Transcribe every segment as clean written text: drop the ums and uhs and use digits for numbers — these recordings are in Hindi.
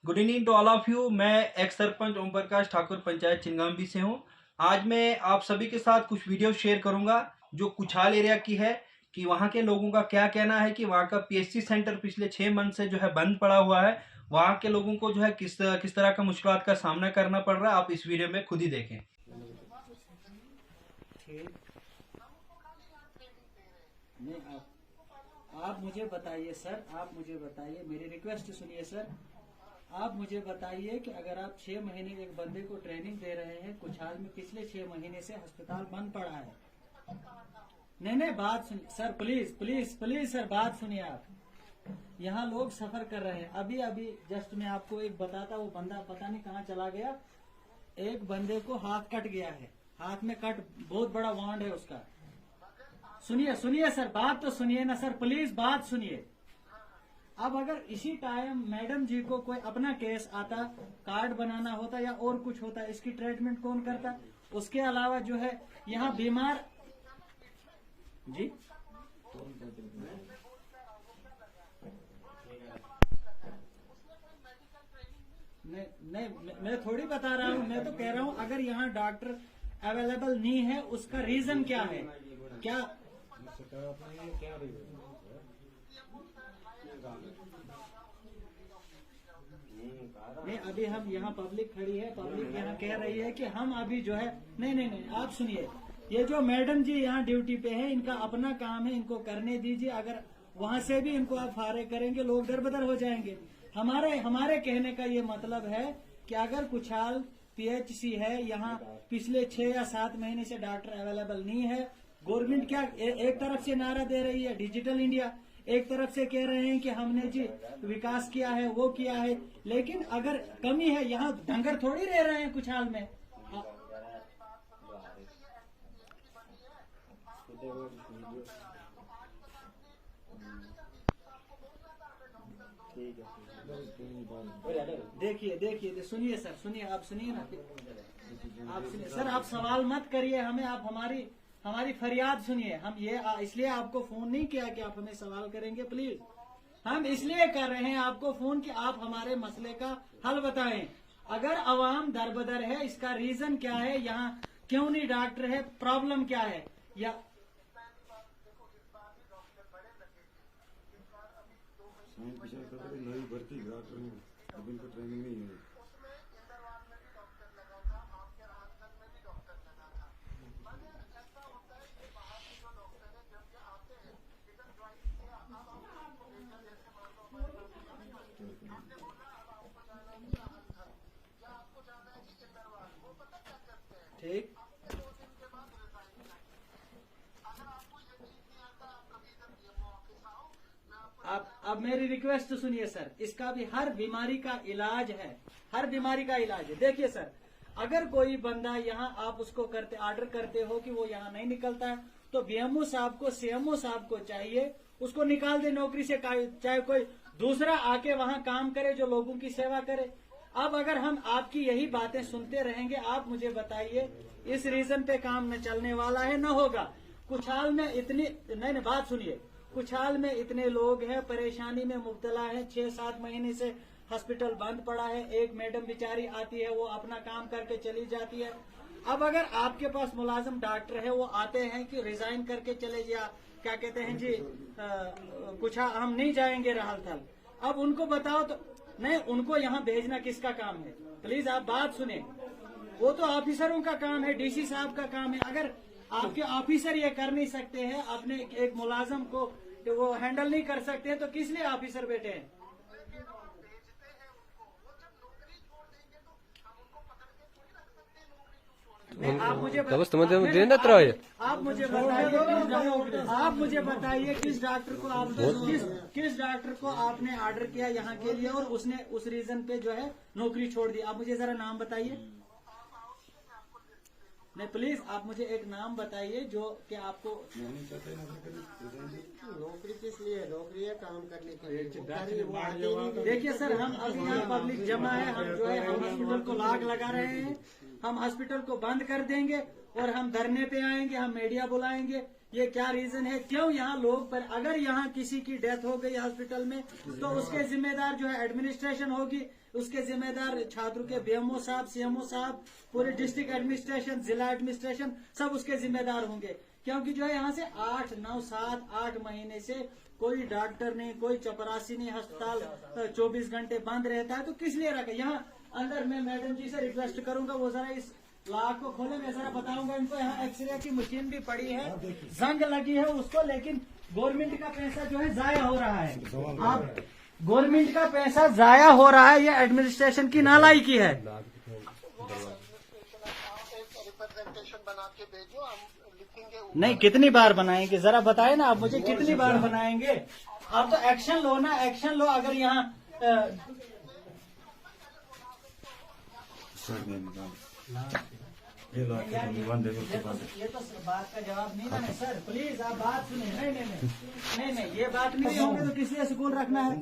Good evening to all of you. मैं एक्स सरपंच ओम प्रकाश ठाकुर पंचायत चिंगांबी से हूं। आज मैं आप सभी के साथ कुछ वीडियो शेयर करूंगा जो कुछाल एरिया की है कि वहां के लोगों का क्या कहना है कि वहां का पीएचसी सेंटर पिछले 6 मंथ से जो है बंद पड़ा हुआ है। वहां के लोगों को जो है किस तरह का मुश्किलात का सामना करना पड़ रहा है, आप इस वीडियो में खुद ही देखें। नहीं, आप मुझे बताइए सर, आप मुझे बताइए, मेरी रिक्वेस्ट सुनिए सर। आप मुझे बताइए कि अगर आप 6 महीने एक बंदे को ट्रेनिंग दे रहे हैं, कुछाल में पिछले 6 महीने से अस्पताल बंद पड़ा है। नहीं, बात सुनिए sir, please please please sir, बात सुनिए आप। यहाँ लोग सफर कर रहे हैं। अभी अभी जस्ट मैं आपको एक बताता, वो बंदा पता नहीं कहाँ चला गया। एक बंदे को हाथ कट गया है, हाथ में कट, बहुत बड़ा वांड है उसका। सुनिए सर, बात तो सुनिए ना सर, प्लीज बात सुनिए। अब अगर इसी टाइम मैडम जी को कोई अपना केस आता, कार्ड बनाना होता या और कुछ होता, इसकी ट्रीटमेंट कौन करता? उसके अलावा जो है यहाँ बीमार जी नहीं, मैं थोड़ी बता रहा हूँ, मैं तो कह रहा हूँ अगर यहाँ डॉक्टर अवेलेबल नहीं है, उसका रीजन क्या है? क्या नहीं, अभी हम यहाँ पब्लिक खड़ी है, पब्लिक यहाँ कह रही है कि हम अभी जो है नहीं, आप सुनिए। ये जो मैडम जी यहाँ ड्यूटी पे है, इनका अपना काम है, इनको करने दीजिए। अगर वहाँ से भी इनको आप फारे करेंगे, लोग दरबदर हो जाएंगे। हमारे कहने का ये मतलब है कि अगर कुछाल पीएचसी है, यहाँ पिछले 6 या 7 महीने से डॉक्टर अवेलेबल नहीं है। गवर्नमेंट क्या एक तरफ से नारा दे रही है डिजिटल इंडिया, एक तरफ से कह रहे हैं कि हमने जी विकास किया है, वो किया है, लेकिन अगर कमी है, यहाँ डंगर थोड़ी रह रहे हैं कुछाल में। देखिए सुनिए सर, सुनिए, आप सुनिए ना, आप सुनिए सर, आप सवाल मत करिए हमें, आप हमारी फरियाद सुनिए। हम ये इसलिए आपको फोन नहीं किया कि आप हमें सवाल करेंगे, प्लीज। हम इसलिए कर रहे हैं आपको फोन कि आप हमारे मसले का हल बताएं। अगर अवाम दरबदर है, इसका रीजन क्या है? यहाँ क्यों नहीं डॉक्टर है? प्रॉब्लम क्या है? या नई भर्ती डॉक्टर में अब इनको ट्रेनिंग नहीं है। ठीक, अब मेरी रिक्वेस्ट सुनिए सर, इसका भी हर बीमारी का इलाज है, हर बीमारी का इलाज है। देखिए सर, अगर कोई बंदा यहाँ आप उसको ऑर्डर करते हो कि वो यहाँ नहीं निकलता है, तो बीएमओ साहब को, सीएमओ साहब को चाहिए उसको निकाल दे नौकरी से, चाहे कोई दूसरा आके वहाँ काम करे जो लोगों की सेवा करे। अब अगर हम आपकी यही बातें सुनते रहेंगे, आप मुझे बताइए, इस रीजन पे काम न चलने वाला है, न होगा। कुछाल में इतनी नहीं, बात सुनिए, कुछाल में इतने लोग हैं, परेशानी में मुब्तला हैं, 6-7 महीने से हॉस्पिटल बंद पड़ा है। एक मैडम बेचारी आती है, वो अपना काम करके चली जाती है। अब अगर आपके पास मुलाजिम डॉक्टर है, वो आते हैं कि रिजाइन करके चले जा, क्या कहते हैं जी, कुछ हम नहीं जाएंगे रहल थल। अब उनको बताओ तो नहीं, उनको यहाँ भेजना किसका काम है? प्लीज आप बात सुने, वो तो ऑफिसरों का काम है, डीसी साहब का काम है। अगर आपके ऑफिसर ये कर नहीं सकते हैं, अपने एक मुलाजम को वो हैंडल नहीं कर सकते हैं, तो किस लिए ऑफिसर बैठे हैं? आप मुझे बताइए किस डॉक्टर को आपने ऑर्डर किया यहाँ के लिए और उसने उस रीजन पे जो है नौकरी छोड़ दी? आप मुझे जरा नाम बताइए। नहीं, प्लीज आप मुझे एक नाम बताइए जो कि आपको नौकरी किस लिए? नौकरी है काम करने के लिए। देखिए सर, हम अभी यहाँ पब्लिक जमा है, हम जो है हम हॉस्पिटल को लाग लगा रहे हैं, हम हॉस्पिटल को बंद कर देंगे और हम धरने पे आएंगे, हम मीडिया बुलाएंगे ये क्या रीजन है, क्यों यहाँ लोग पर, अगर यहाँ किसी की डेथ हो गई हॉस्पिटल में तो उसके जिम्मेदार जो है एडमिनिस्ट्रेशन होगी, उसके जिम्मेदार छात्रों के बीएमओ साहब, सीएमओ साहब, पूरे डिस्ट्रिक्ट एडमिनिस्ट्रेशन, जिला एडमिनिस्ट्रेशन सब उसके जिम्मेदार होंगे। क्योंकि जो है यहाँ से 8, 9, 7, 8 महीने से कोई डॉक्टर नहीं, कोई चपरासी नहीं, अस्पताल 24 घंटे बंद रहता है, तो किस लिए रखे। यहाँ अंदर मैं मैडम जी से रिक्वेस्ट करूंगा वो जरा इस लाख को खोले, मैं जरा बताऊंगा इनको। यहाँ एक्सरे की मशीन भी पड़ी है, जंग लगी है उसको, लेकिन गवर्नमेंट का पैसा जो है जाया हो रहा है। आप गवर्नमेंट का पैसा जाया हो रहा है, ये एडमिनिस्ट्रेशन की नालायकी है। रिप्रेजेंटेशन बना के भेजो, हम लिखेंगे। नहीं, कितनी बार बनाएंगे जरा बताए ना आप मुझे, कितनी बार बनाएंगे। आप तो एक्शन लो ना, एक्शन लो। अगर यहाँ ये तो बात का जवाब नहीं ना सर, प्लीज आप बात सुनिए। नहीं, ये बात नहीं होगी तो किस लिए स्कूल रखना है।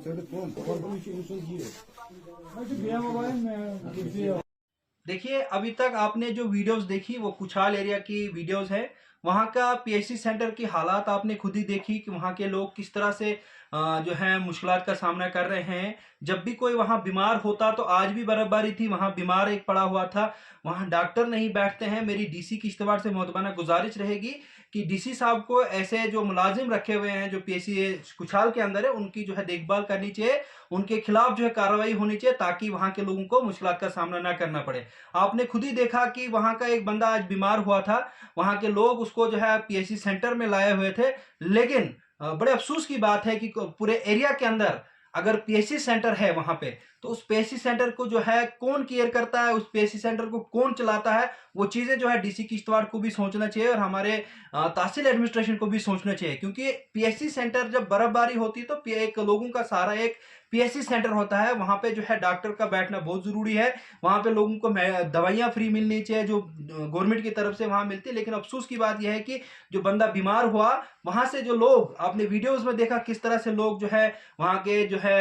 देखिए, अभी तक आपने जो वीडियोस देखी वो कुछाल एरिया की वीडियोस है। वहाँ का पीएचसी सेंटर की हालात आपने खुद ही देखी कि वहाँ के लोग किस तरह से जो है मुश्किलात का सामना कर रहे हैं। जब भी कोई वहाँ बीमार होता, तो आज भी बर्फबारी थी, वहाँ बीमार एक पड़ा हुआ था, वहाँ डॉक्टर नहीं बैठते हैं। मेरी डीसी किश्तवाड़ से मोहतबाना गुजारिश रहेगी कि डीसी साहब को ऐसे जो मुलाजिम रखे हुए हैं जो पीएचसी कुछाल के अंदर है, उनकी जो है देखभाल करनी चाहिए, उनके खिलाफ जो है कार्रवाई होनी चाहिए, ताकि वहाँ के लोगों को मुश्किलात का सामना ना करना पड़े। आपने खुद ही देखा कि वहाँ का एक बंदा आज बीमार हुआ था, वहाँ के लोग उसको जो है पीएचसी सेंटर में लाए हुए थे, लेकिन बड़े अफसोस की बात है कि पूरे एरिया के अंदर अगर पीएचसी सेंटर है वहां पे, तो उस पीएचसी सेंटर को जो है कौन केयर करता है, उस पीएचसी सेंटर को कौन चलाता है, वो चीजें जो है डीसी किश्तवाड़ को भी सोचना चाहिए और हमारे तहसील एडमिनिस्ट्रेशन को भी सोचना चाहिए। क्योंकि पीएचसी सेंटर जब बर्फबारी होती है तो एक लोगों का सारा एक पीएचसी सेंटर होता है, वहां पे जो है डॉक्टर का बैठना बहुत जरूरी है। वहां पे लोगों को दवाइयां फ्री मिलनी चाहिए जो गवर्नमेंट की तरफ से वहां मिलती है। लेकिन अफसोस की बात यह है कि जो बंदा बीमार हुआ, वहां से जो लोग, आपने वीडियोस में देखा किस तरह से लोग जो है वहां के जो है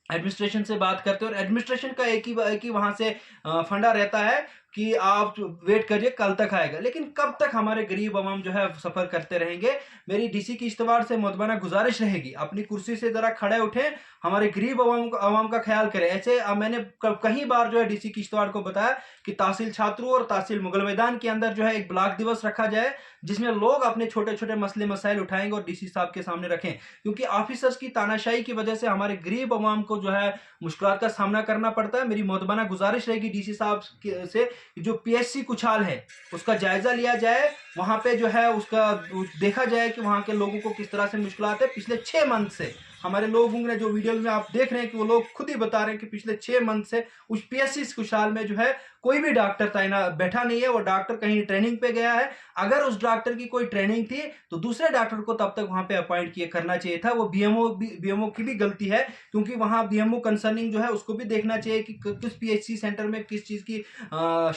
एडमिनिस्ट्रेशन से बात करते हैं, और एडमिनिस्ट्रेशन का एक ही वहां से फंडा रहता है कि आप वेट करिए, कल तक आएगा। लेकिन कब तक हमारे गरीब अवाम जो है सफर करते रहेंगे। मेरी डीसी किश्तवाड़ से मोहतबाना गुजारिश रहेगी, अपनी कुर्सी से जरा खड़े उठे, हमारे गरीब अवाम का ख्याल करें। ऐसे मैंने कई बार जो है डीसी किश्तवाड़ को बताया कि तहसील छात्रों और तहसील मुगल मैदान के अंदर जो है एक ब्लॉक दिवस रखा जाए, जिसमें लोग अपने छोटे छोटे मसले मसाइल उठाएंगे और डीसी साहब के सामने रखें। क्योंकि ऑफिसर्स की तानाशाही की वजह से हमारे गरीब अवाम को जो है मुश्किलात का सामना करना पड़ता है। मेरी मोहतबाना गुजारिश रहेगी डीसी साहब से जो पीएचसी कुछाल है उसका जायजा लिया जाए, वहां पे जो है उसका देखा जाए कि वहां के लोगों को किस तरह से मुश्किलात है। पिछले 6 मंथ से हमारे लोगों ने जो वीडियो में आप देख रहे हैं कि वो लोग खुद ही बता रहे हैं कि पिछले 6 मंथ से उस पीएचसी कुछाल में जो है कोई भी डॉक्टर तैनात बैठा नहीं है। वो डॉक्टर कहीं ट्रेनिंग पे गया है। अगर उस डॉक्टर की कोई ट्रेनिंग थी तो दूसरे डॉक्टर को तब तक वहां पे अपॉइंट करना चाहिए था। वो बीएमओ की भी गलती है, क्योंकि वहां बीएमओ कंसर्निंग जो है उसको भी देखना चाहिए कि किस पीएचसी सेंटर में किस चीज की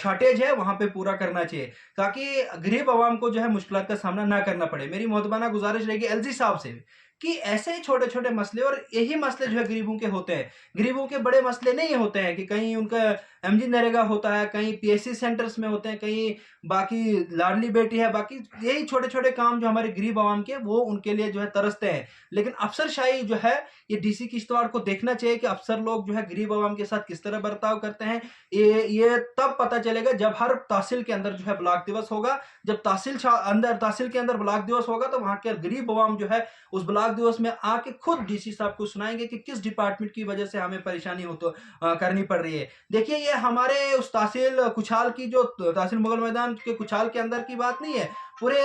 शॉर्टेज है, वहां पे पूरा करना चाहिए, ताकि गरीब आवाम को जो है मुश्किलात का सामना ना करना पड़े। मेरी मोहतबाना गुजारिश रहेगी एलजी साहब से कि ऐसे ही छोटे छोटे मसले, और यही मसले जो है गरीबों के होते हैं, गरीबों के बड़े मसले नहीं होते हैं कि कहीं उनका एमजी नरेगा होता है, कहीं पीएचसी सेंटर्स में होते हैं, कहीं बाकी लाडली बेटी है, बाकी यही छोटे छोटे काम जो हमारे गरीब आवाम के, वो उनके लिए जो है तरसते हैं। लेकिन अफसरशाही जो है ये डीसी किश्तवाड़ को देखना चाहिए कि अफसर लोग जो है गरीब आवाम के साथ किस तरह बर्ताव करते हैं। ये तब पता चलेगा जब हर तहसील के अंदर जो है ब्लॉक दिवस होगा। जब तहसील के अंदर ब्लॉक दिवस होगा तो वहां के गरीब आवाम जो है उस ब्लॉक दिवस में आके खुद डीसी साहब को सुनाएंगे कि किस डिपार्टमेंट की वजह से हमें परेशानी करनी पड़ रही है। देखिए, ये हमारे उस तहसील कुछाल की, जो तहसील मुगल मैदान के कुछाल के अंदर की बात नहीं है, पूरे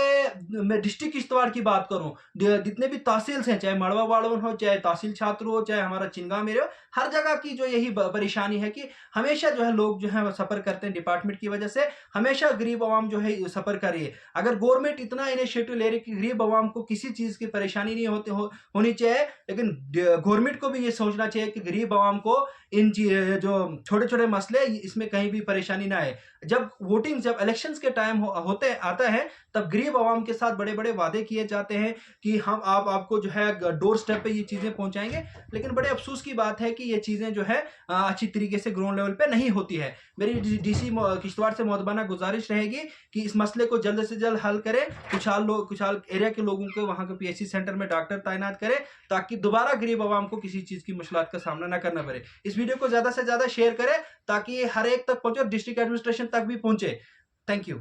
मैं डिस्ट्रिक्ट किश्तवाड़ की बात करूं, जितने भी तहसील्स हैं, चाहे मड़वा वाड़वन हो, चाहे तहसील छात्र हो, चाहे हमारा चिंगा मेरे हो, हर जगह की जो यही परेशानी है कि हमेशा जो है लोग जो है सफर करते हैं डिपार्टमेंट की वजह से। हमेशा गरीब आवाम जो है सफर कर रही है। अगर गवर्नमेंट इतना इनिशिएटिव ले रही है कि गरीब आवाम को किसी चीज की परेशानी नहीं होनी चाहिए, लेकिन गवर्नमेंट को भी ये सोचना चाहिए कि गरीब आवाम को इन जो छोटे छोटे मसले, इसमें कहीं भी परेशानी ना आए। जब वोटिंग, जब इलेक्शंस के टाइम होते आता है, तब गरीब आवाम के साथ बड़े बड़े वादे किए जाते हैं कि हम आपको जो है डोर स्टेप पे ये चीज़ें पहुंचाएंगे, लेकिन बड़े अफसोस की बात है कि ये चीज़ें जो है अच्छी तरीके से ग्राउंड लेवल पे नहीं होती है। मेरी डीसी किश्तवाड़ से मुअद्दबाना गुजारिश रहेगी कि इस मसले को जल्द से जल्द हल करें, कुछाल एरिया के लोगों को वहाँ के PHC सेंटर में डॉक्टर तैनात करें, ताकि दोबारा गरीब आवाम को किसी चीज़ की मुश्किलात का सामना ना करना पड़े। इस वीडियो को ज़्यादा से ज़्यादा शेयर करें ताकि ये हर एक तक पहुँचे और डिस्ट्रिक्ट एडमिनिस्ट्रेशन तक भी पहुँचे। Thank you.